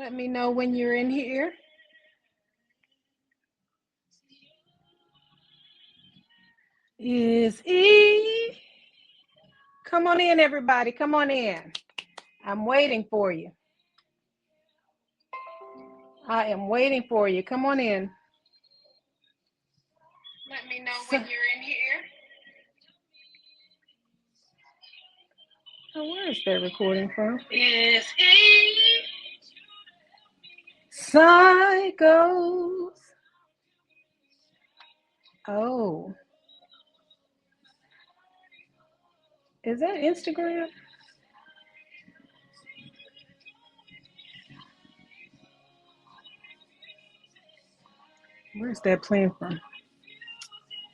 Let me know when you're in here. Is E. Come on in, everybody. Come on in. I'm waiting for you. I am waiting for you. Come on in. Let me know when you're in here. Oh, where is that recording from? Is E. Psychos. Oh. Is that Instagram? Where's that playing from?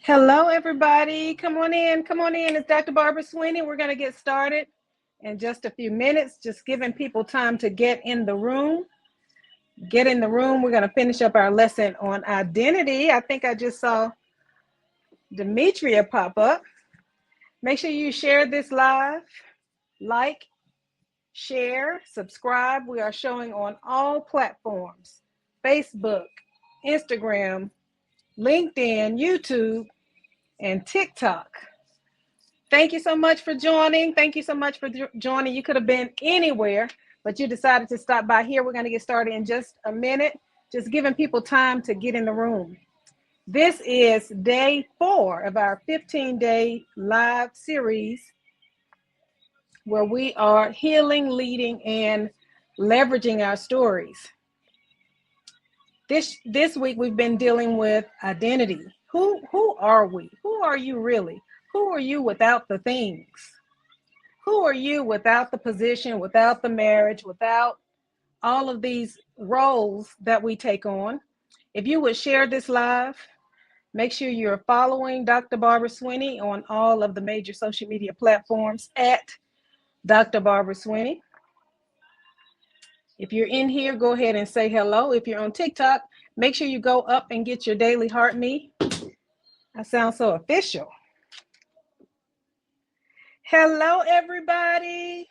Hello, everybody. Come on in. Come on in. It's Dr. Barbara Sweeney. We're going to get started in just a few minutes, just giving people time to get in the room. Get in the room. We're going to finish up our lesson on identity. I think I just saw Demetria pop up. Make sure you share this live, like, share, subscribe. We are showing on all platforms: Facebook, Instagram, LinkedIn, YouTube, and TikTok. Thank you so much for joining. Thank you so much for joining. You could have been anywhere, but you decided to stop by here. We're going to get started in just a minute, just giving people time to get in the room. This is day 4 of our 15-day live series where we are healing, leading, and leveraging our stories. This week we've been dealing with identity. Who are we? Who are you really? Who are you without the things? Who are you without the position, without the marriage, without all of these roles that we take on? If you would share this live, make sure you're following Dr. Barbara Sweeney on all of the major social media platforms at Dr. Barbara Sweeney. If you're in here, go ahead and say hello. If you're on TikTok, make sure you go up and get your daily heart me. I sound so official. Hello, everybody.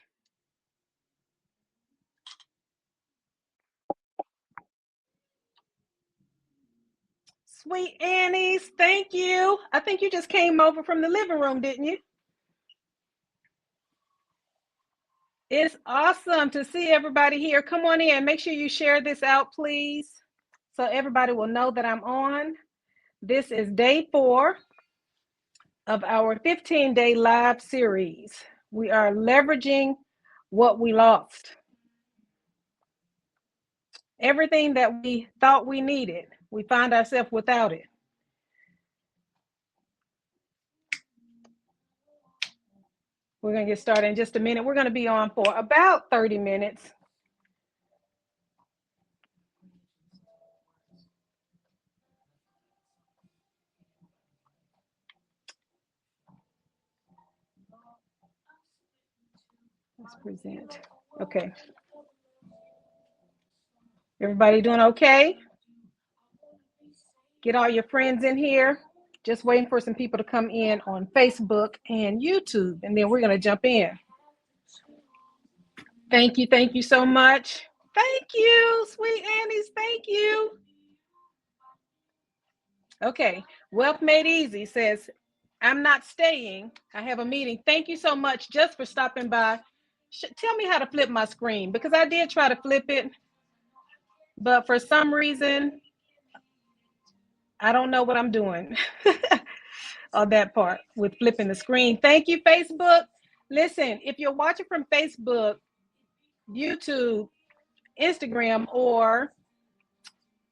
Sweet Annie's, thank you. I think you just came over from the living room, didn't you? It's awesome to see everybody here. Come on in. Make sure you share this out, please, so everybody will know that I'm on. This is day 4 of our 15-day live series. We are leveraging what we lost. Everything that we thought we needed, we find ourselves without it. We're going to get started in just a minute. We're going to be on for about 30 minutes. Let's present. Okay. Everybody doing okay? Get all your friends in here. Just waiting for some people to come in on Facebook and YouTube, and then we're going to jump in. Thank you so much. Thank you, sweet Annie's. Thank you. Okay. Wealth Made Easy says, I'm not staying. I have a meeting. Thank you so much just for stopping by. Tell me how to flip my screen, because I did try to flip it, but for some reason, I don't know what I'm doing on that part with flipping the screen. Thank you, Facebook. Listen, if you're watching from Facebook, YouTube, Instagram, or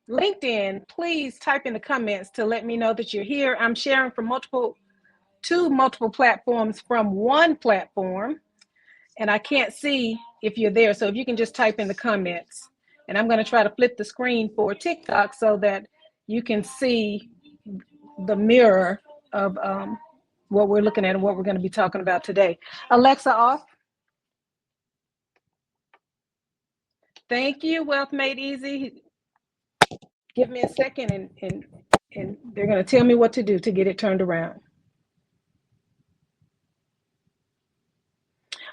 LinkedIn, please type in the comments to let me know that you're here. I'm sharing from multiple platforms from one platform, and I can't see if you're there. So if you can just type in the comments, and I'm going to try to flip the screen for TikTok so that you can see the mirror of what we're looking at and what we're going to be talking about today. Alexa off. Thank you, Wealth Made Easy. Give me a second and they're going to tell me what to do to get it turned around.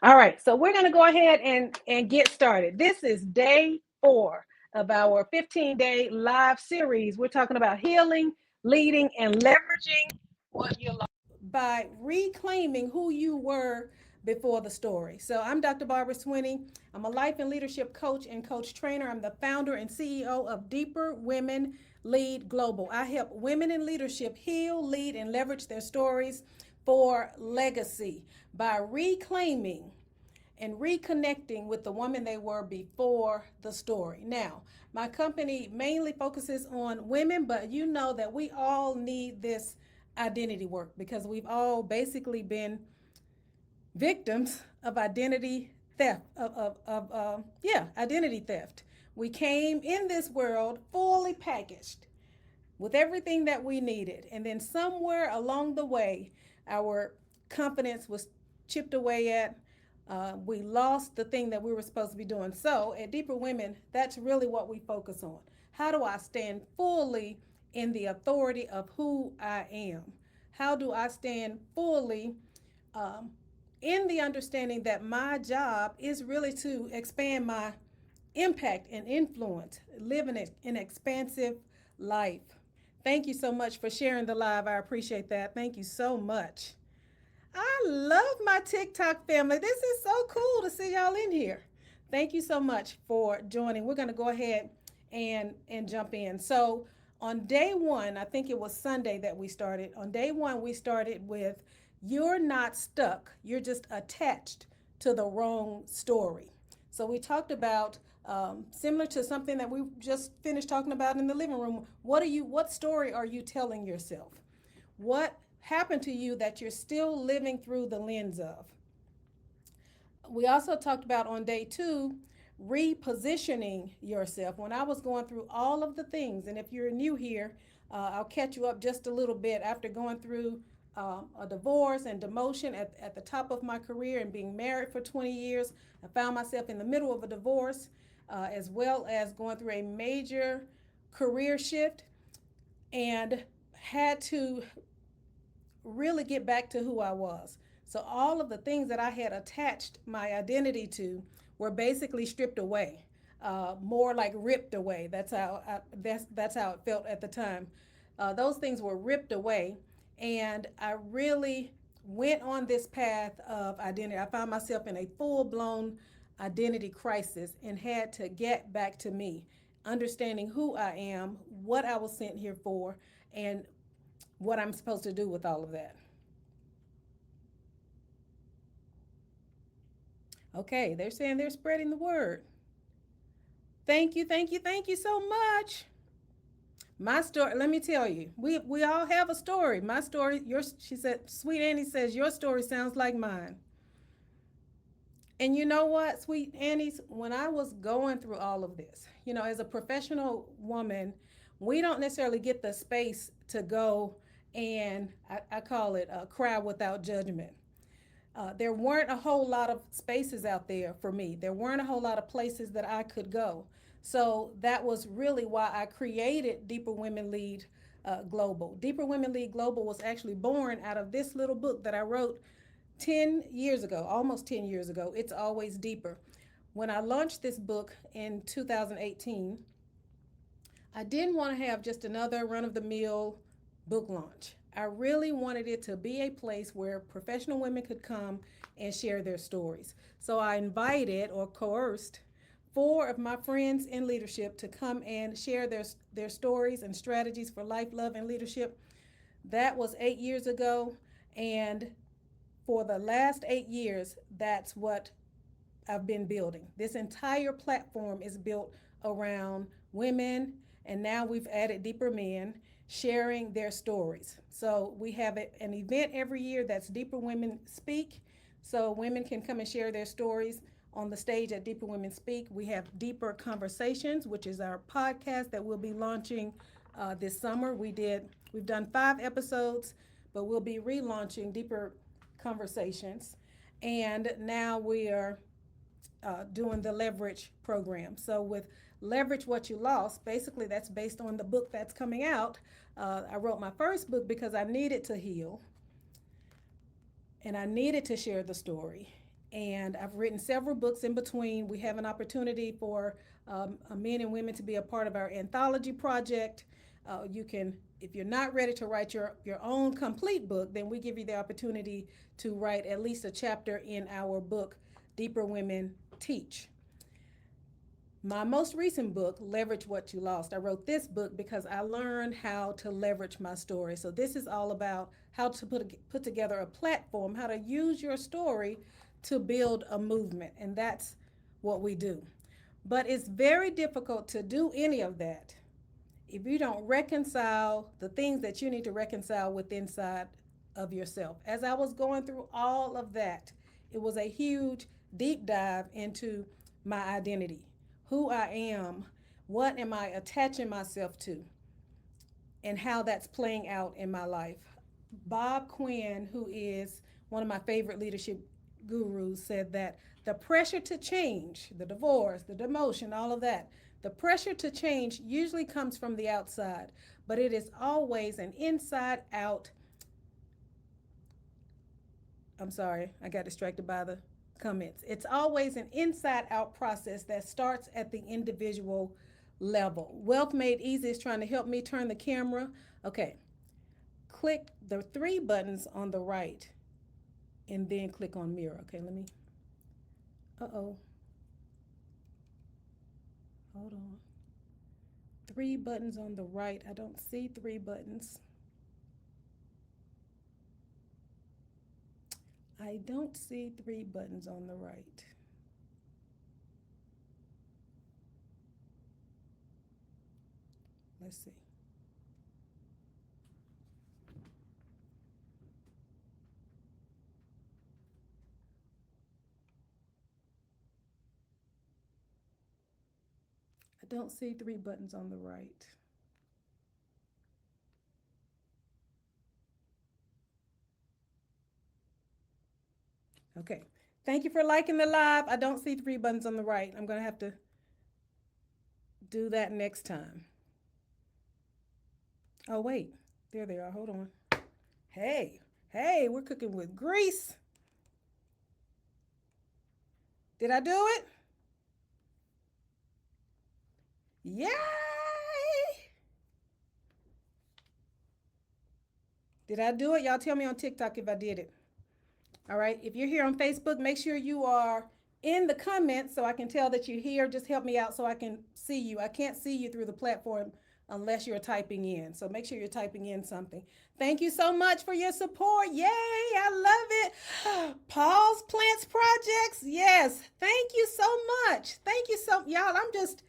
All right, so we're going to go ahead and get started. This is day 4 of our 15-day live series. We're talking about healing, leading, and leveraging what you lost by reclaiming who you were before the story. So I'm Dr. Barbara Swinney. I'm a life and leadership coach and coach trainer. I'm the founder and CEO of Deeper Women Lead Global. I help women in leadership heal, lead, and leverage their stories for legacy by reclaiming and reconnecting with the woman they were before the story. Now, my company mainly focuses on women, but you know that we all need this identity work because we've all basically been victims of identity theft, identity theft. We came in this world fully packaged with everything that we needed. And then somewhere along the way, our confidence was chipped away at. We lost the thing that we were supposed to be doing. So at Deeper Women, that's really what we focus on. How do I stand fully in the authority of who I am? How do I stand fully in the understanding that my job is really to expand my impact and influence, living an expansive life? Thank you so much for sharing the live. I appreciate that. Thank you so much. I love my TikTok family. This is so cool to see y'all in here. Thank you so much for joining. We're going to go ahead and jump in. So on day one, I think it was Sunday that we started. On day one, we started with you're not stuck. You're just attached to the wrong story. So we talked about similar to something that we just finished talking about in the living room. What story are you telling yourself? What happened to you that you're still living through the lens of? We also talked about on day two, repositioning yourself. When I was going through all of the things, and if you're new here, I'll catch you up just a little bit. After going through a divorce and demotion at the top of my career and being married for 20 years, I found myself in the middle of a divorce, as well as going through a major career shift, and had to really get back to who I was. So all of the things that I had attached my identity to were basically stripped away, more like ripped away. That's how it felt at the time. Those things were ripped away, and I really went on this path of identity. I found myself in a full-blown identity crisis and had to get back to me, understanding who I am, what I was sent here for, and what I'm supposed to do with all of that. Okay, they're saying they're spreading the word. Thank you, thank you, thank you so much. My story, let me tell you, we all have a story. My story, she said, Sweet Annie says, your story sounds like mine. And you know what, Sweet Annie, when I was going through all of this, as a professional woman, we don't necessarily get the space to go and I call it cry without judgment. There weren't a whole lot of spaces out there for me. There weren't a whole lot of places that I could go. So that was really why I created Deeper Women Lead Global. Deeper Women Lead Global was actually born out of this little book that I wrote 10 years ago, almost 10 years ago. It's Always Deeper. When I launched this book in 2018, I didn't want to have just another run-of-the-mill book launch. I really wanted it to be a place where professional women could come and share their stories. So I invited or coerced 4 of my friends in leadership to come and share their stories and strategies for life, love, and leadership. That was 8 years ago. And for the last 8 years, that's what I've been building. This entire platform is built around women, and now we've added Deeper Men sharing their stories. So we have an event every year that's Deeper Women Speak. So women can come and share their stories on the stage at Deeper Women Speak. We have Deeper Conversations, which is our podcast that we'll be launching this summer. We've done 5 episodes, but we'll be relaunching Deeper Conversations. And now we are doing the Leverage program. So with Leverage What You Lost, basically that's based on the book that's coming out. I wrote my first book because I needed to heal and I needed to share the story. And I've written several books in between. We have an opportunity for men and women to be a part of our anthology project. You can, if you're not ready to write your own complete book, then we give you the opportunity to write at least a chapter in our book, Deeper Women Teach. My most recent book, Leverage What You Lost. I wrote this book because I learned how to leverage my story. So this is all about how to put together a platform, how to use your story to build a movement. And that's what we do. But it's very difficult to do any of that if you don't reconcile the things that you need to reconcile with inside of yourself. As I was going through all of that, it was a huge deep dive into my identity, who I am, what am I attaching myself to, and how that's playing out in my life. Bob Quinn, who is one of my favorite leadership gurus, said that the pressure to change, the divorce, the demotion, all of that, the pressure to change usually comes from the outside, but it is always an inside out. I'm sorry, I got distracted by the comments. It's always an inside out process that starts at the individual level. Wealth Made Easy is trying to help me turn the camera. Okay, click the three buttons on the right and then click on mirror. Okay, let me, uh-oh, hold on. Three buttons on the right. I don't see three buttons. I don't see three buttons on the right. Let's see. I don't see three buttons on the right. Okay. Thank you for liking the live. I don't see three buttons on the right. I'm going to have to do that next time. Oh, wait. There they are. Hold on. Hey, hey, we're cooking with grease. Did I do it? Yay! Did I do it? Y'all tell me on TikTok if I did it. All right. If you're here on Facebook, make sure you are in the comments so I can tell that you're here. Just help me out so I can see you. I can't see you through the platform unless you're typing in. So make sure you're typing in something. Thank you so much for your support. Yay, I love it. Paul's Plants Projects. Yes. Thank you so much. Thank you so y'all. I'm just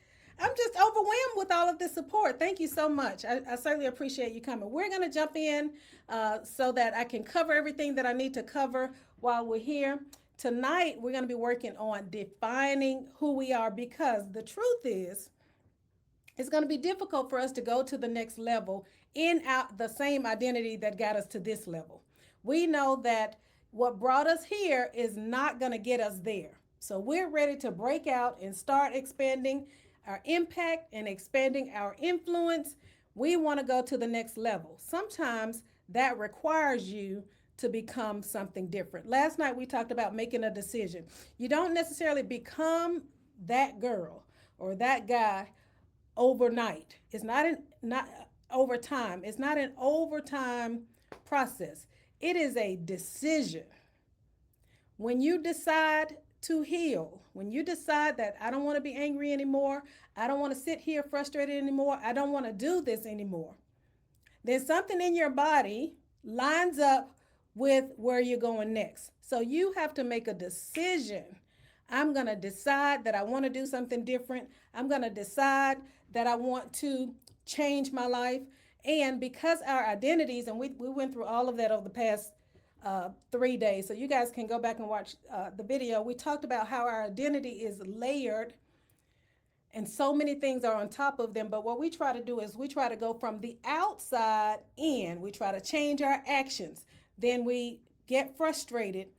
overwhelmed with all of this support. Thank you so much. I certainly appreciate you coming. We're going to jump in so that I can cover everything that I need to cover while we're here. Tonight, we're going to be working on defining who we are because the truth is, it's going to be difficult for us to go to the next level in the same identity that got us to this level. We know that what brought us here is not going to get us there. So we're ready to break out and start expanding our impact and expanding our influence. We want to go to the next level. Sometimes that requires you to become something different. Last night we talked about making a decision. You don't necessarily become that girl or that guy overnight. It's not over time. It's not an overtime process. It is a decision. When you decide to heal, when you decide that I don't want to be angry anymore, I don't want to sit here frustrated anymore, I don't want to do this anymore, then something in your body lines up with where you're going next. So you have to make a decision. I'm going to decide that I want to do something different. I'm going to decide that I want to change my life. And because our identities, and we went through all of that over the past 3 days, so you guys can go back and watch the video. We talked about how our identity is layered and so many things are on top of them. But what we try to do is we try to go from the outside in. We try to change our actions. Then we get frustrated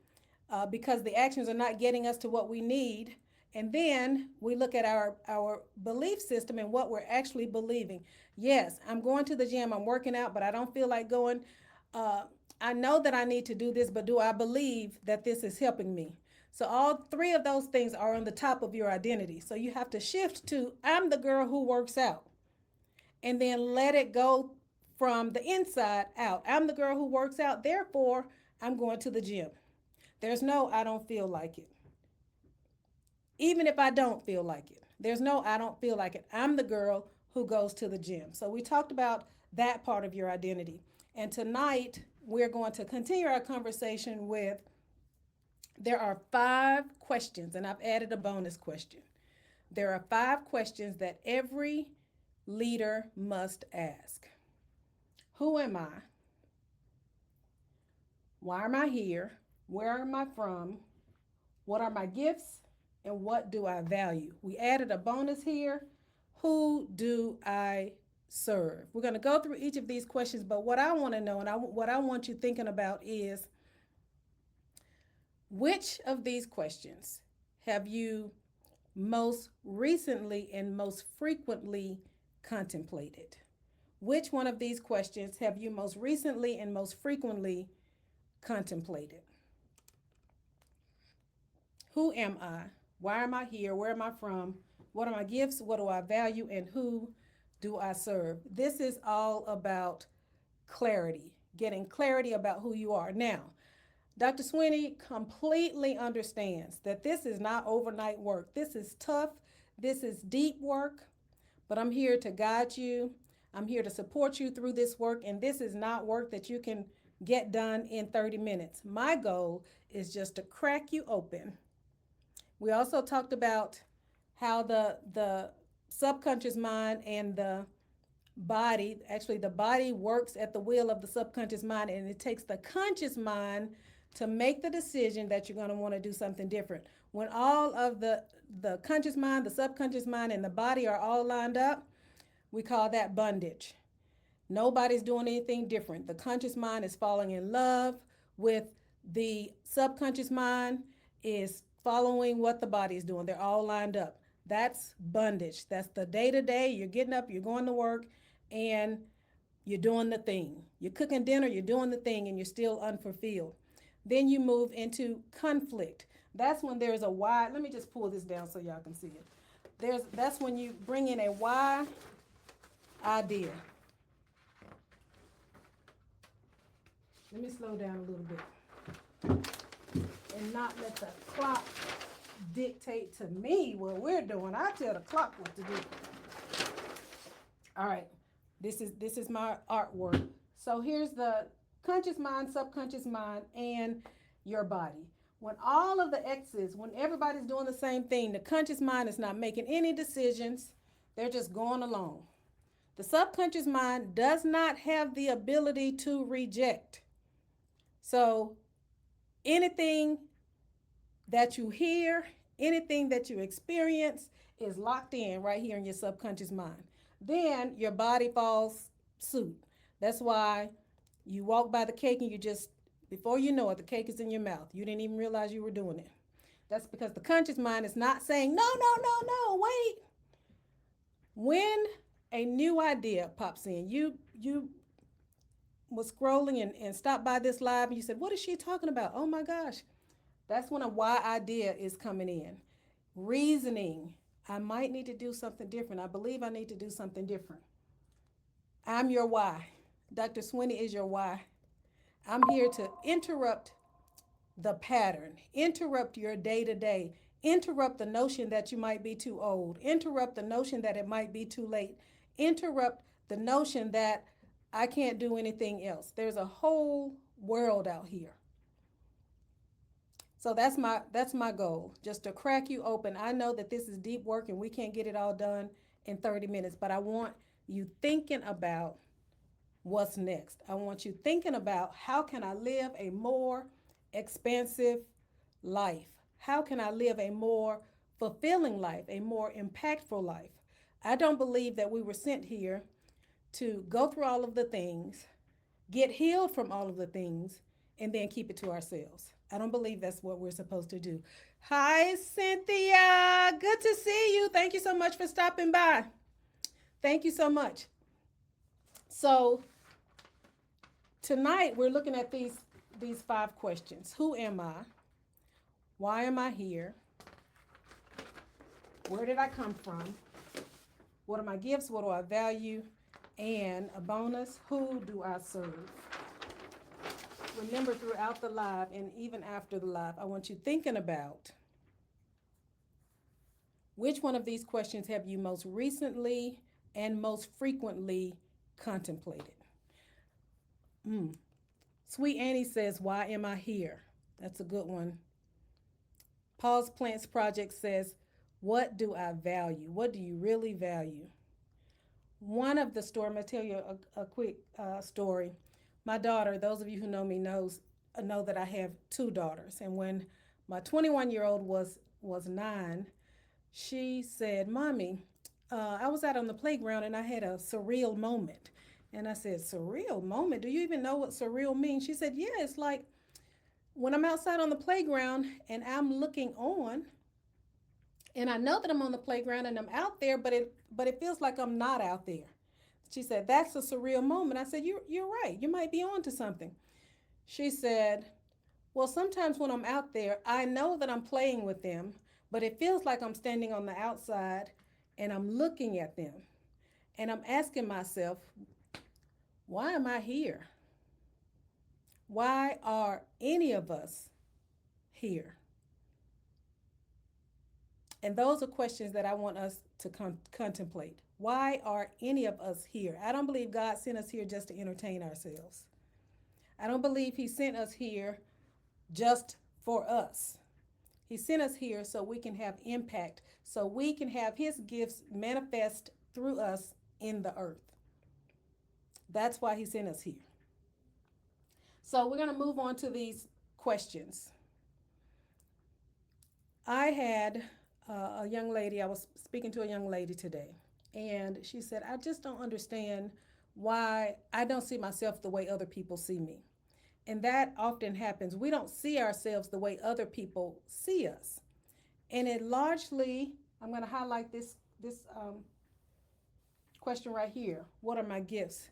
because the actions are not getting us to what we need. And then we look at our belief system and what we're actually believing. Yes, I'm going to the gym, I'm working out, but I don't feel like going. I know that I need to do this, but do I believe that this is helping me? So all three of those things are on the top of your identity. So you have to shift to I'm the girl who works out, and then let it go from the inside out. I'm the girl who works out, therefore I'm going to the gym. There's no I don't feel like it. Even if I don't feel like it, there's no I don't feel like it. I'm the girl who goes to the gym. So we talked about that part of your identity. And tonight we're going to continue our conversation with there are 5 questions, and I've added a bonus question. There are 5 questions that every leader must ask. Who am I? Why am I here? Where am I from? What are my gifts? And what do I value? We added a bonus here. Who do I serve? We're going to go through each of these questions, but what I want to know and what I want you thinking about is which of these questions have you most recently and most frequently contemplated? Which one of these questions have you most recently and most frequently contemplated? Who am I? Why am I here? Where am I from? What are my gifts? What do I value? And who do I serve? This is all about clarity, getting clarity about who you are. Now, Dr. Swinney completely understands that this is not overnight work. This is tough. This is deep work, but I'm here to guide you. I'm here to support you through this work, and this is not work that you can get done in 30 minutes. My goal is just to crack you open. We also talked about how the subconscious mind and the body, actually the body works at the will of the subconscious mind, and it takes the conscious mind to make the decision that you're going to want to do something different. When all of the conscious mind, the subconscious mind, and the body are all lined up, we call that bondage. Nobody's doing anything different. The conscious mind is falling in love with the subconscious mind, is following what the body is doing. They're all lined up. That's bondage. That's the day to day. You're getting up, you're going to work, and you're doing the thing. You're cooking dinner, you're doing the thing, and you're still unfulfilled. Then you move into conflict. That's when there's a why. Let me just pull this down so y'all can see it. That's when you bring in a why idea. Let me slow down a little bit and not let the clock dictate to me what we're doing. I tell the clock what to do. All right, this is my artwork. So here's the conscious mind, subconscious mind, and your body. When all of the X's, when everybody's doing the same thing, the conscious mind is not making any decisions. They're just going along. The subconscious mind does not have the ability to reject. So anything that you hear, anything that you experience is locked in right here in your subconscious mind. Then your body falls suit. That's why you walk by the cake and you just, before you know it, the cake is in your mouth. You didn't even realize you were doing it. That's because the conscious mind is not saying, no, no, no, no, wait. When a new idea pops in, you was scrolling and stopped by this live and you said, what is she talking about? Oh my gosh. That's when a why idea is coming in. Reasoning. I might need to do something different. I believe I need to do something different. I'm your why. Dr. Swinney is your why. I'm here to interrupt the pattern, interrupt your day to day, interrupt the notion that you might be too old, interrupt the notion that it might be too late, interrupt the notion that I can't do anything else. There's a whole world out here. So that's my goal, just to crack you open. I know that this is deep work and we can't get it all done in 30 minutes, but I want you thinking about what's next. I want you thinking about how can I live a more expansive life? How can I live a more fulfilling life, a more impactful life? I don't believe that we were sent here to go through all of the things, get healed from all of the things, and then keep it to ourselves. I don't believe that's what we're supposed to do. Hi, Cynthia. Good to see you. Thank you so much for stopping by. Thank you so much. So tonight we're looking at these 5 questions. Who am I? Why am I here? Where did I come from? What are my gifts? What do I value? And a bonus, who do I serve? Remember, throughout the live and even after the live, I want you thinking about which one of these questions have you most recently and most frequently contemplated? Sweet Annie says, why am I here? That's a good one. Paul's Plants Project says, what do I value? What do you really value? One of the story, I'm going to tell you a quick story. My daughter, those of you who know me know that I have two daughters. And when my 21-year-old was 9, she said, Mommy, I was out on the playground and I had a surreal moment. And I said, surreal moment? Do you even know what surreal means? She said, yeah, it's like when I'm outside on the playground and I'm looking on and I know that I'm on the playground and I'm out there, but it feels like I'm not out there. She said, that's a surreal moment. I said, you're right. You might be on to something. She said, well, sometimes when I'm out there, I know that I'm playing with them, but it feels like I'm standing on the outside and I'm looking at them. And I'm asking myself, why am I here? Why are any of us here? And those are questions that I want us to contemplate. Why are any of us here? I don't believe God sent us here just to entertain ourselves. I don't believe He sent us here just for us. He sent us here so we can have impact, so we can have His gifts manifest through us in the earth. That's why He sent us here. So we're going to move on to these questions. I had a young lady, I was speaking to a young lady today, and she said, I just don't understand why I don't see myself the way other people see me. And that often happens. We don't see ourselves the way other people see us. And it largely, I'm going to highlight this question right here. What are my gifts?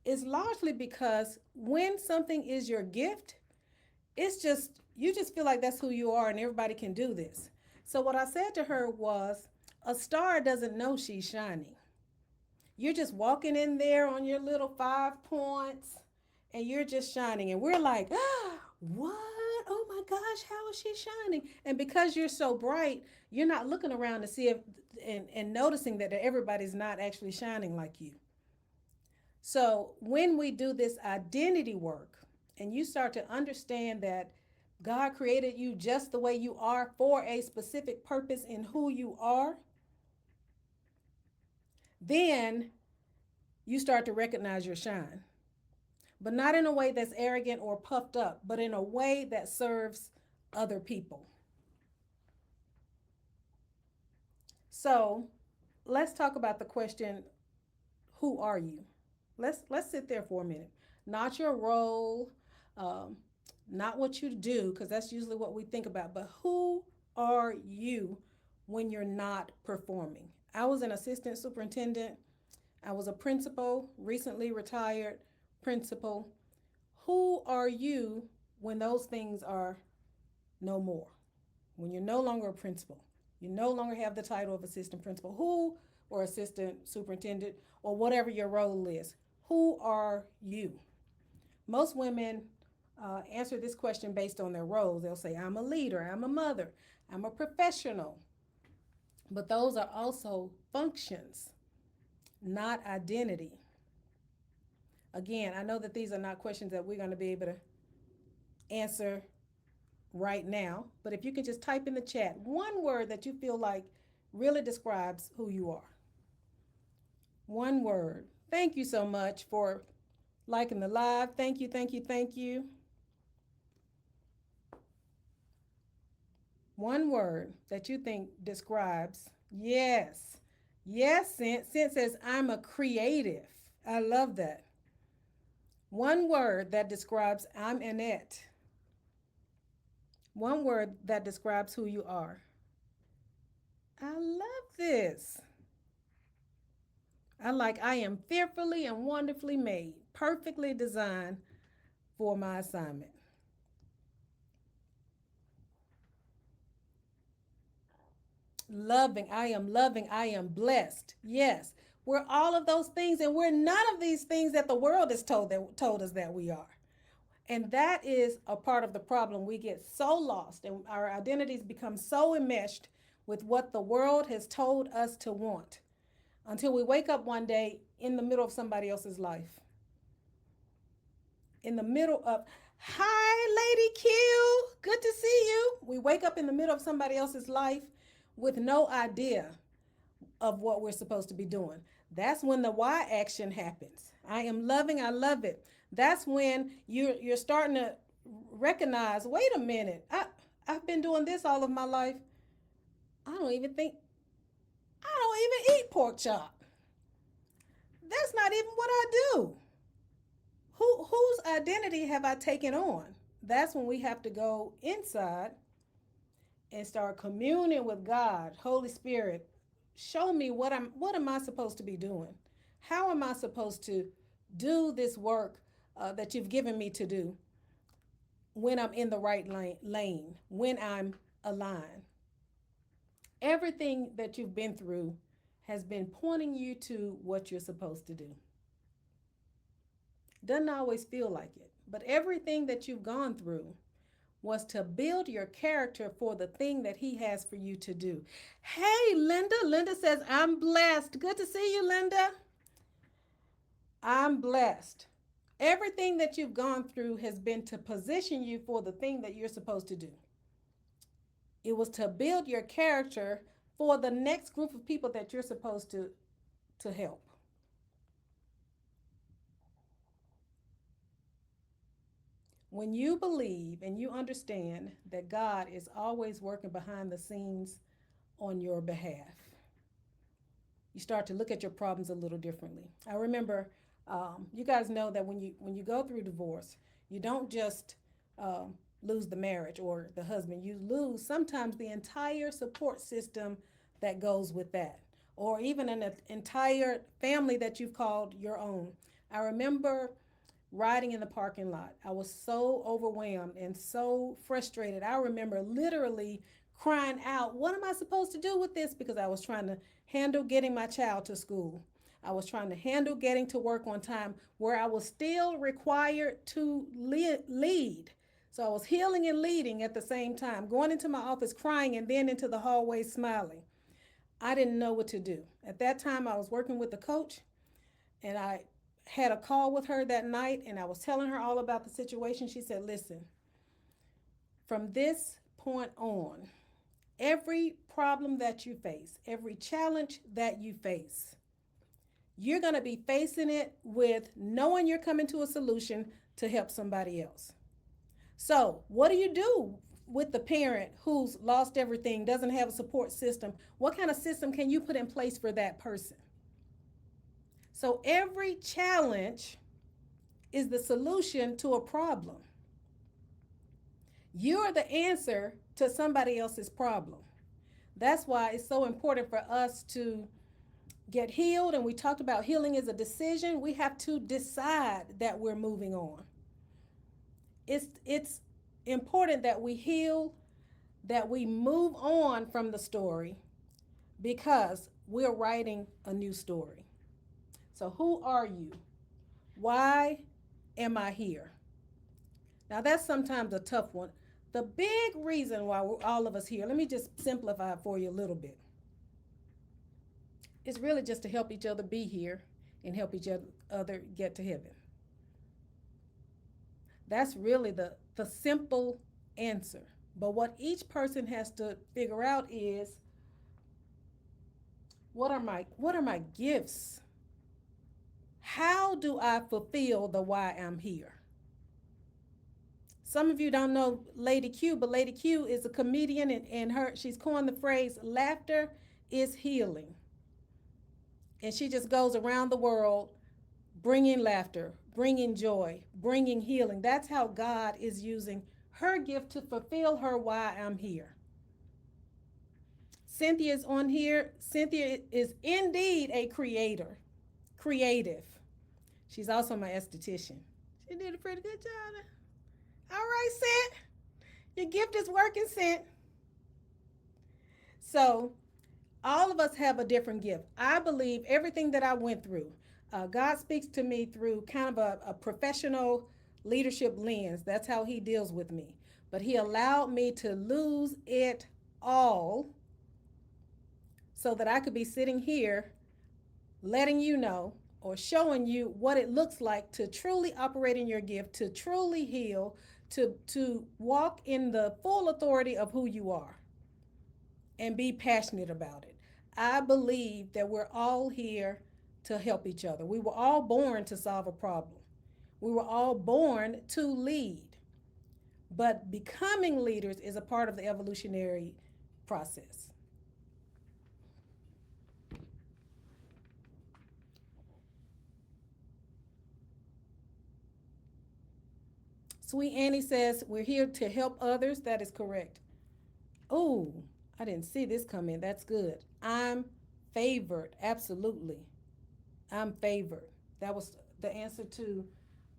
It's largely because when something is your gift, it's just, you just feel like that's who you are and everybody can do this. So what I said to her was, a star doesn't know she's shining. You're just walking in there on your little 5 points and you're just shining. And we're like, what? Oh my gosh, how is she shining? And because you're so bright, you're not looking around to see if and noticing that everybody's not actually shining like you. So when we do this identity work and you start to understand that God created you just the way you are for a specific purpose in who you are, then you start to recognize your shine. But not in a way that's arrogant or puffed up, but in a way that serves other people. So let's talk about the question, who are you? Let's sit there for a minute. Not your role, um, not what you do, because that's usually what we think about, but who are you when you're not performing? I was an assistant superintendent. I was a principal, recently retired principal. Who are you when those things are no more? When you're no longer a principal, you no longer have the title of assistant principal, who, or assistant superintendent, or whatever your role is, who are you? Most women answer this question based on their roles. They'll say, I'm a leader, I'm a mother, I'm a professional. But those are also functions, not identity. Again, I know that these are not questions that we're going to be able to answer right now, but if you can just type in the chat one word that you feel like really describes who you are. One word. Thank you so much for liking the live. Thank you, thank you, thank you. One word that you think describes, yes. Yes, Scent says, I'm a creative. I love that. One word that describes I'm Annette. One word that describes who you are. I love this. I am fearfully and wonderfully made, perfectly designed for my assignment. Loving, I am loving, I am blessed. Yes, we're all of those things, and we're none of these things that the world has told us that we are. And that is a part of the problem. We get so lost and our identities become so enmeshed with what the world has told us to want until we wake up one day in the middle of somebody else's life. In the middle of, hi, Lady Q, good to see you. We wake up in the middle of somebody else's life with no idea of what we're supposed to be doing. That's when the why action happens. I am loving, I love it. That's when you're starting to recognize, wait a minute, I've been doing this all of my life. I don't even think I don't even eat pork chop. That's not even what I do. Whose identity have I taken on? That's when we have to go inside and start communing with God. Holy Spirit, show me what am I supposed to be doing? How am I supposed to do this work that you've given me to do when I'm in the right lane, when I'm aligned? Everything that you've been through has been pointing you to what you're supposed to do. Doesn't always feel like it, but everything that you've gone through was to build your character for the thing that he has for you to do. Hey, Linda. Linda says, I'm blessed. Good to see you, Linda. I'm blessed. Everything that you've gone through has been to position you for the thing that you're supposed to do. It was to build your character for the next group of people that you're supposed to help. When you believe and you understand that God is always working behind the scenes on your behalf, you start to look at your problems a little differently. I remember, you guys know that when you go through divorce, you don't just lose the marriage or the husband. You lose sometimes the entire support system that goes with that, or even an entire family that you've called your own. I remember riding in the parking lot. I was so overwhelmed and so frustrated. I remember literally crying out, what am I supposed to do with this? Because I was trying to handle getting my child to school. I was trying to handle getting to work on time where I was still required to lead. So I was healing and leading at the same time, going into my office crying and then into the hallway smiling. I didn't know what to do. At that time, I was working with a coach, and I had a call with her that night, and I was telling her all about the situation. She said, listen, from this point on, every problem that you face, every challenge that you face, you're going to be facing it with knowing you're coming to a solution to help somebody else. So, what do you do with the parent who's lost everything, doesn't have a support system? What kind of system can you put in place for that person? So, every challenge is the solution to a problem. You're the answer to somebody else's problem. That's why it's so important for us to get healed. And we talked about healing is a decision. We have to decide that we're moving on. It's important that we heal, that we move on from the story because we're writing a new story. So who are you? Why am I here? Now that's sometimes a tough one. The big reason why we're all of us here, let me just simplify it for you a little bit. It's really just to help each other be here and help each other get to heaven. That's really the simple answer. But what each person has to figure out is what are my gifts? How do I fulfill the why I'm here? Some of you don't know Lady Q, but Lady Q is a comedian, and she's coined the phrase laughter is healing. And she just goes around the world bringing laughter, bringing joy, bringing healing. That's how God is using her gift to fulfill her why I'm here. Cynthia is on here. Cynthia is indeed a creative. She's also my esthetician. She did a pretty good job. All right, Cent. Your gift is working, Cent. So all of us have a different gift. I believe everything that I went through, God speaks to me through kind of a professional leadership lens. That's how He deals with me. But He allowed me to lose it all so that I could be sitting here letting you know or showing you what it looks like to truly operate in your gift, to truly heal, to walk in the full authority of who you are and be passionate about it. I believe that we're all here to help each other. We were all born to solve a problem. We were all born to lead. But becoming leaders is a part of the evolutionary process. Sweet Annie says, we're here to help others. That is correct. Oh, I didn't see this come in. That's good. I'm favored. Absolutely. I'm favored. That was the answer to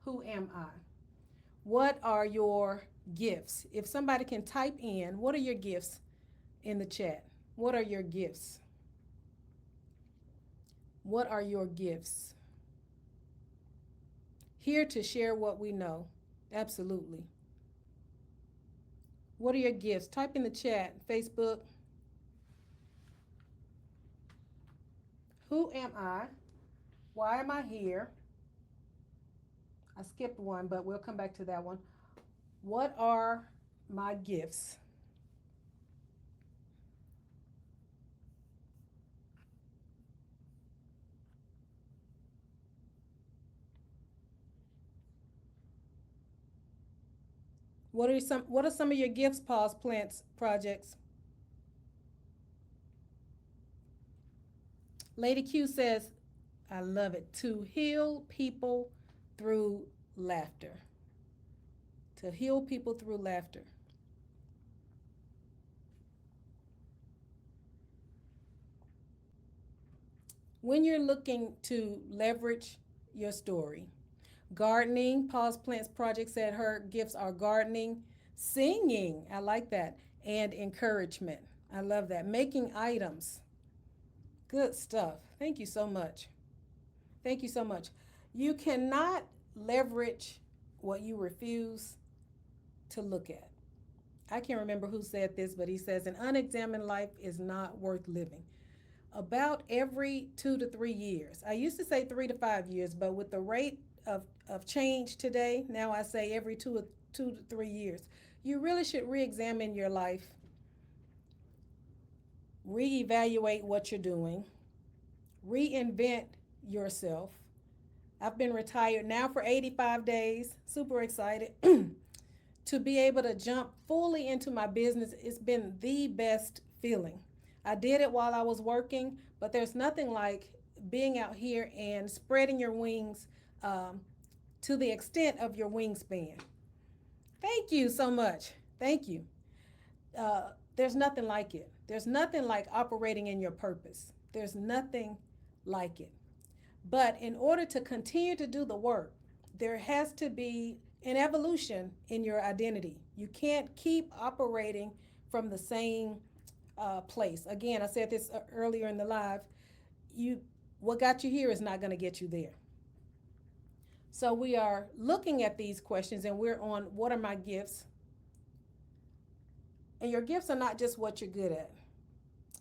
who am I? What are your gifts? If somebody can type in, what are your gifts in the chat? What are your gifts? What are your gifts? Here to share what we know. Absolutely. What are your gifts? Type in the chat, Facebook. Who am I? Why am I here? I skipped one, but we'll come back to that one. What are my gifts? What are some of your gifts, Pause Plants projects? Lady Q says, I love it. To heal people through laughter. To heal people through laughter. When you're looking to leverage your story, gardening, Pause Plants Project said her gifts are gardening, singing, I like that, and encouragement. I love that. Making items. Good stuff. Thank you so much. Thank you so much. You cannot leverage what you refuse to look at. I can't remember who said this, but he says an unexamined life is not worth living. About every 2 to 3 years. I used to say 3 to 5 years, but with the rate of change today, now I say every 2 to 3 years. You really should re examine your life, reevaluate what you're doing, reinvent yourself. I've been retired now for 85 days, super excited to be able to jump fully into my business. It's been the best feeling. I did it while I was working, but there's nothing like being out here and spreading your wings to the extent of your wingspan. Thank you so much. Thank you. There's nothing like it. There's nothing like operating in your purpose. There's nothing like it. But in order to continue to do the work, there has to be an evolution in your identity. You can't keep operating from the same place. Again, I said this earlier in the live. What got you here is not going to get you there. So we are looking at these questions, and we're on what are my gifts? And your gifts are not just what you're good at.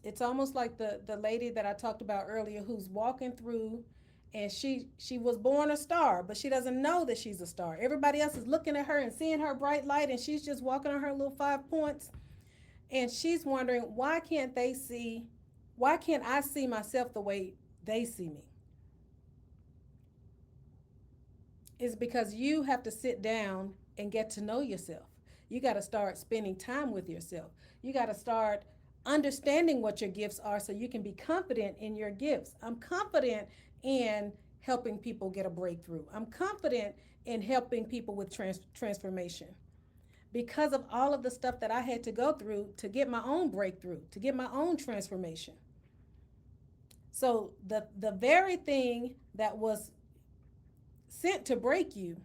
It's almost like the lady that I talked about earlier who's walking through, and she was born a star, but she doesn't know that she's a star. Everybody else is looking at her and seeing her bright light, and she's just walking on her little 5 points, and she's wondering, why can't I see myself the way they see me? It's because you have to sit down and get to know yourself. You got to start spending time with yourself. You got to start understanding what your gifts are so you can be confident in your gifts. I'm confident in helping people get a breakthrough. I'm confident in helping people with transformation because of all of the stuff that I had to go through to get my own breakthrough, to get my own transformation. So the very thing that was sent to break you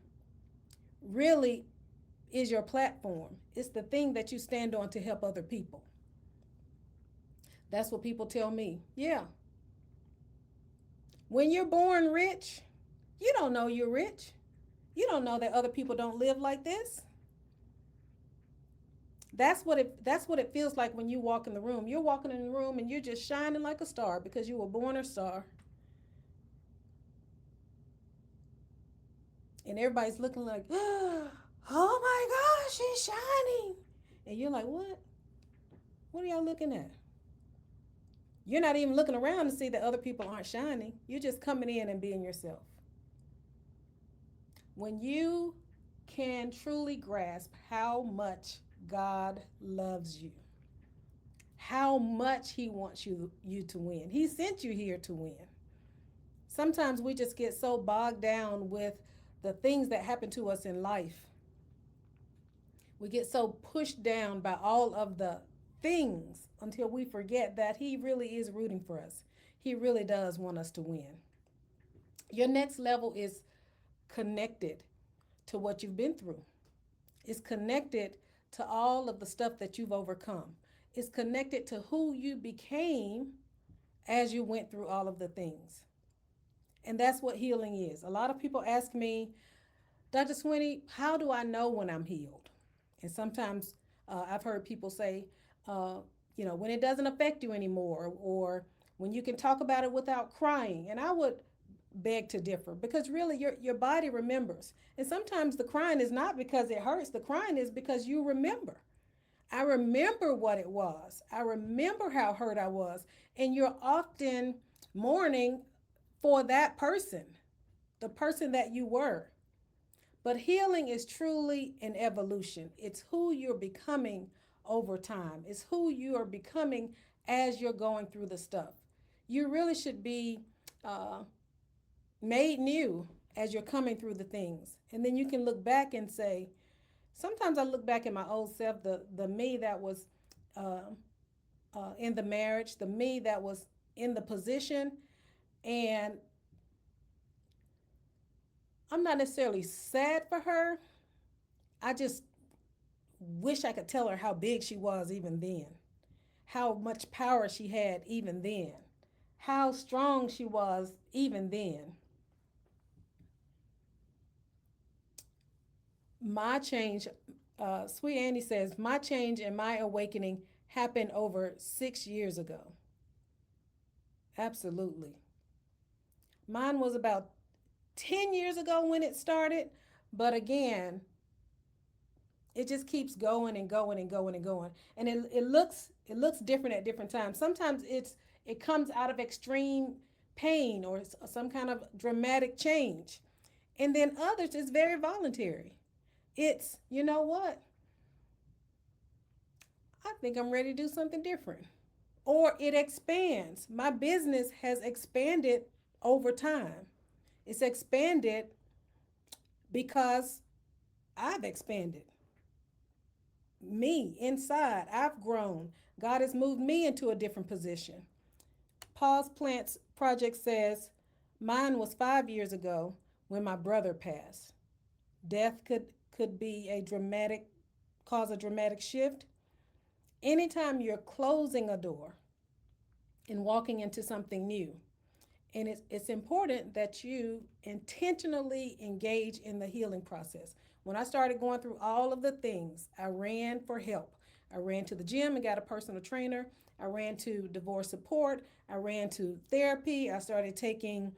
really is your platform. It's the thing that you stand on to help other people. That's what people tell me. Yeah. When you're born rich, you don't know you're rich. You don't know that other people don't live like this. That's what it feels like when you walk in the room. You're walking in the room and you're just shining like a star because you were born a star. And everybody's looking like, oh my gosh, she's shining. And you're like, what? What are y'all looking at? You're not even looking around to see that other people aren't shining. You're just coming in and being yourself. When you can truly grasp how much God loves you, how much He wants you to win, He sent you here to win. Sometimes we just get so bogged down with the things that happen to us in life. We get so pushed down by all of the things until we forget that He really is rooting for us. He really does want us to win. Your next level is connected to what you've been through. It's connected to all of the stuff that you've overcome. It's connected to who you became as you went through all of the things. And that's what healing is. A lot of people ask me, Dr. Swinney, how do I know when I'm healed? And sometimes I've heard people say, uh, when it doesn't affect you anymore, or when you can talk about it without crying. And I would beg to differ because really your body remembers. And sometimes the crying is not because it hurts, the crying is because you remember. I remember what it was. I remember how hurt I was. And you're often mourning for that person, the person that you were. But healing is truly an evolution. It's who you're becoming over time, it's who you are becoming as you're going through the stuff. You really should be uh, made new as you're coming through the things. And then you can look back and say, sometimes I look back at my old self, the me that was uh, in the marriage, the me that was in the position, and I'm not necessarily sad for her. I just wish I could tell her how big she was even then, how much power she had even then, how strong she was even then. My change, Sweet Annie says, my change and my awakening happened over 6 years ago. Absolutely. Mine was about 10 years ago when it started, but again, it just keeps going and going and going and going. And it looks different at different times. Sometimes it comes out of extreme pain or some kind of dramatic change. And then others it's very voluntary. It's, you know what? I think I'm ready to do something different. Or it expands. My business has expanded over time. It's expanded because I've expanded. Me inside, I've grown. God has moved me into a different position. Pause Plants Project says, mine was 5 years ago when my brother passed. Death could be a dramatic, cause a dramatic shift. Anytime you're closing a door and walking into something new, and it's important that you intentionally engage in the healing process. When I started going through all of the things, I ran for help. I ran to the gym and got a personal trainer. I ran to divorce support. I ran to therapy. I started taking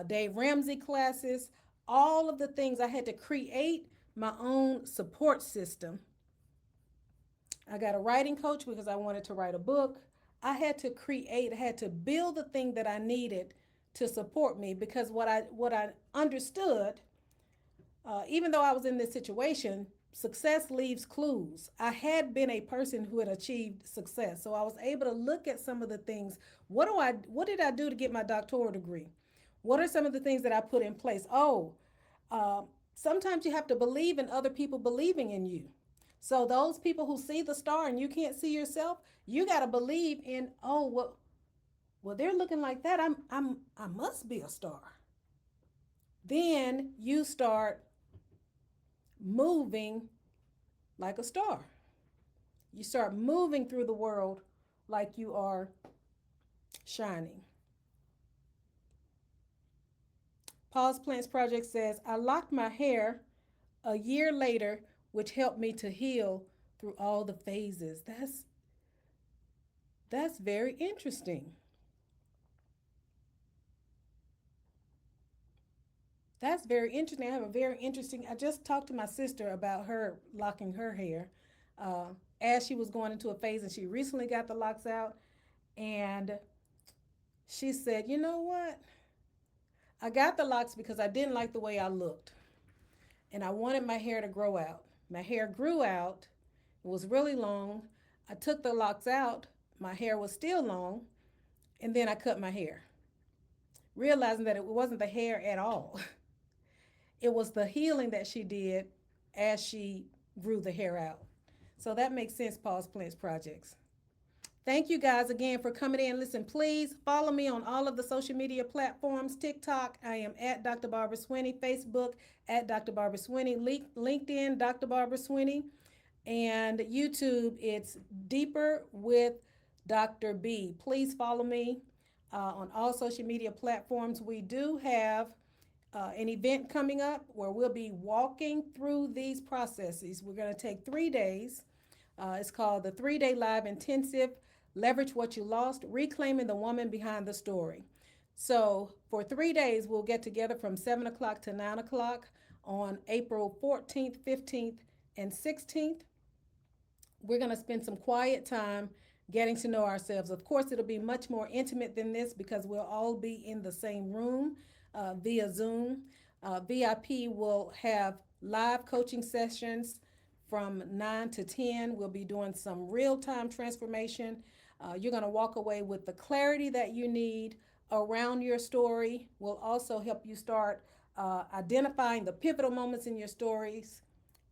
Dave Ramsey classes. All of the things I had to create my own support system. I got a writing coach because I wanted to write a book. I had to build the thing that I needed to support me because what I understood, even though I was in this situation, success leaves clues. I had been a person who had achieved success, so I was able to look at some of the things. What did I do to get my doctoral degree? What are some of the things that I put in place? Oh, uh, sometimes you have to believe in other people believing in you. So those people who see the star and you can't see yourself, you got to believe in, oh, well, they're looking like that. I must be a star. Then you start moving like a star. You start moving through the world like you are shining. Pause Plants Project says, I locked my hair a year later, which helped me to heal through all the phases. That's very interesting. That's very interesting. I have a very interesting. I just talked to my sister about her locking her hair uh, as she was going into a phase, and she recently got the locks out. And she said, "You know what? I got the locks because I didn't like the way I looked, and I wanted my hair to grow out. My hair grew out. It was really long. I took the locks out. My hair was still long, and then I cut my hair, realizing that it wasn't the hair at all. It was the healing that she did as she grew the hair out. So that makes sense, Pause Plants Projects. Thank you guys again for coming in. Listen, please follow me on all of the social media platforms. TikTok, I am at Dr. Barbara Swinney. Facebook, at Dr. Barbara Swinney. LinkedIn, Dr. Barbara Swinney. And YouTube, it's Deeper with Dr. B. Please follow me on all social media platforms. We do have an event coming up where we'll be walking through these processes. We're going to take 3 days. It's called the 3-Day Live Intensive Leverage What You Lost, Reclaiming the Woman Behind the Story. So for 3 days, we'll get together from 7 o'clock to 9 o'clock on April 14th, 15th, and 16th. We're going to spend some quiet time getting to know ourselves. Of course, it'll be much more intimate than this because we'll all be in the same room via Zoom. VIP will have live coaching sessions from 9 to 10. We'll be doing some real-time transformation. You're going to walk away with the clarity that you need around your story. We'll also help you start identifying the pivotal moments in your stories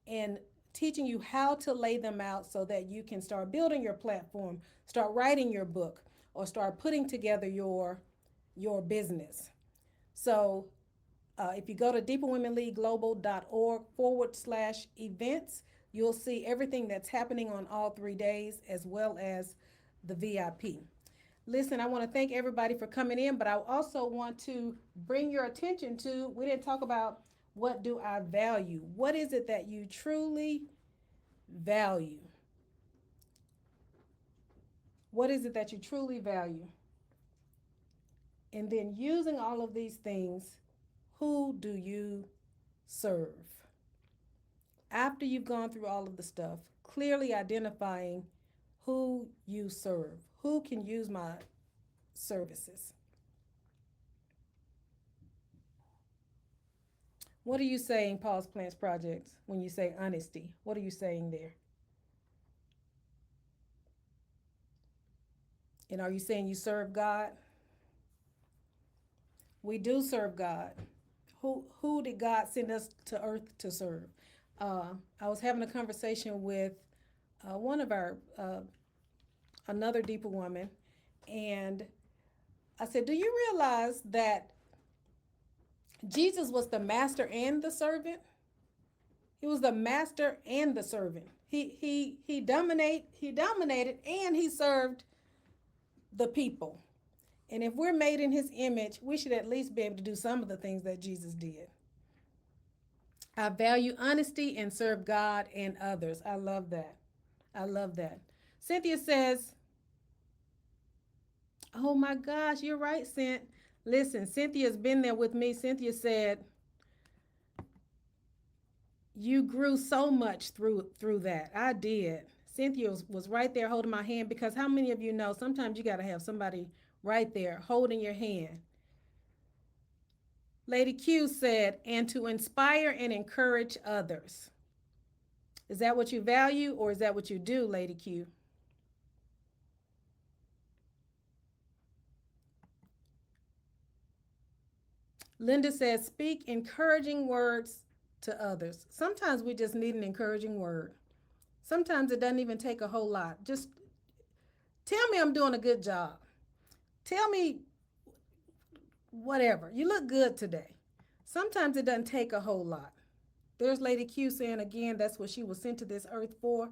and teaching you how to lay them out so that you can start building your platform, start writing your book, or start putting together your business. So if you go to deeperwomenleagueglobal.org/events, you'll see everything that's happening on all 3 days as well as the VIP. Listen, I want to thank everybody for coming in, but I also want to bring your attention to, we didn't talk about what do I value? What is it that you truly value? What is it that you truly value? And then using all of these things, who do you serve? After you've gone through all of the stuff, clearly identifying who you serve, who can use my services. What are you saying, Pause Plants Projects, when you say honesty? What are you saying there? And are you saying you serve God? We do serve God. Who did God send us to earth to serve? I was having a conversation with one of our another deeper woman, and I said, "Do you realize that Jesus was the master and the servant? He was the master and the servant. He dominated and he served the people. And if we're made in his image, we should at least be able to do some of the things that Jesus did. I value honesty and serve God and others. I love that. I love that. Cynthia says, oh my gosh, you're right, Cynth. Listen, Cynthia's been there with me. Cynthia said, you grew so much through that. I did. Cynthia was right there holding my hand, because how many of you know sometimes you got to have somebody right there holding your hand. Lady Q said, and to inspire and encourage others. Is that what you value, or is that what you do, Lady Q? Linda says, speak encouraging words to others. Sometimes we just need an encouraging word. Sometimes it doesn't even take a whole lot. Just tell me I'm doing a good job. Tell me whatever. You look good today. Sometimes it doesn't take a whole lot. There's Lady Q saying again, that's what she was sent to this earth for,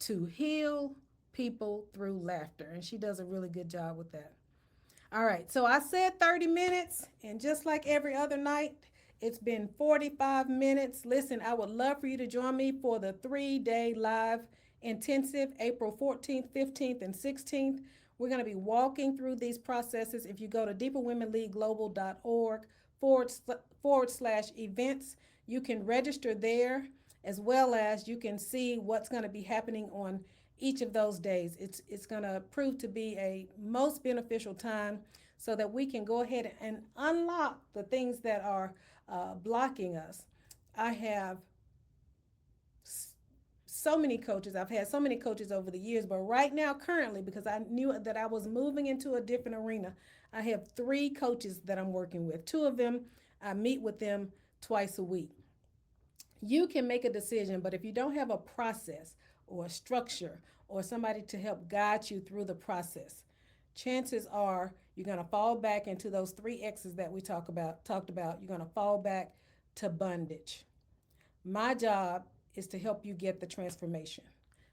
to heal people through laughter. And she does a really good job with that. All right, so I said 30 minutes, and just like every other night, it's been 45 minutes. Listen, I would love for you to join me for the 3-day live intensive, April 14th, 15th, and 16th. We're going to be walking through these processes. If you go to deeperwomenleagueglobal.org forward slash events, you can register there, as well as you can see what's going to be happening on each of those days. It's going to prove to be a most beneficial time so that we can go ahead and unlock the things that are blocking us. I have so many coaches. I've had so many coaches over the years, but right now, currently, because I knew that I was moving into a different arena, I have 3 coaches that I'm working with. 2 of them, I meet with them twice a week. You can make a decision, but if you don't have a process or a structure or somebody to help guide you through the process, chances are you're going to fall back into those 3 X's that we talked about. You're going to fall back to bondage. My job is to help you get the transformation.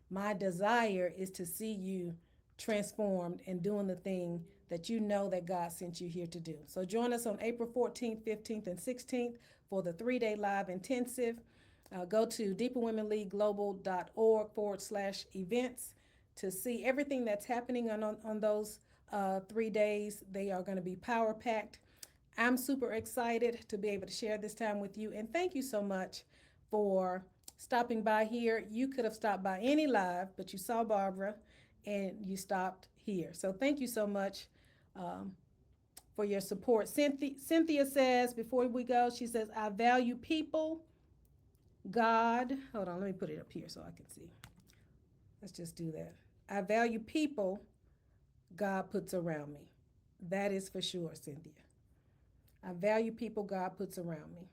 My desire is to see you transformed and doing the thing that you know that God sent you here to do. So join us on April 14th, 15th, and 16th for the 3-day live intensive. Go to deeperwomenleagueglobal.org forward slash events to see everything that's happening on those 3 days. They are going to be power packed. I'm super excited to be able to share this time with you. And thank you so much for stopping by here. You could have stopped by any live, but you saw Barbara and you stopped here. So thank you so much for your support. Cynthia says, before we go, she says, I value people, God. Hold on, let me put it up here so I can see. Let's just do that. I value people God puts around me. That is for sure, Cynthia. I value people God puts around me.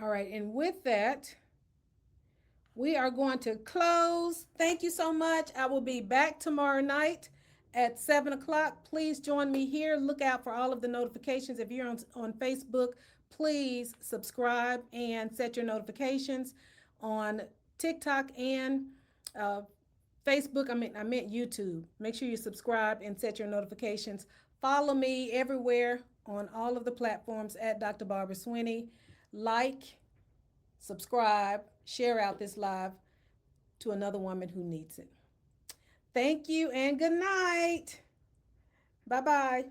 All right, and with that, we are going to close. Thank you so much. I will be back tomorrow night at 7 o'clock. Please join me here. Look out for all of the notifications. If you're on Facebook, please subscribe and set your notifications. On TikTok and Facebook, I meant YouTube. Make sure you subscribe and set your notifications. Follow me everywhere on all of the platforms at Dr. Barbara Swinney. Like, subscribe, share out this live to another woman who needs it. Thank you and good night. Bye-bye.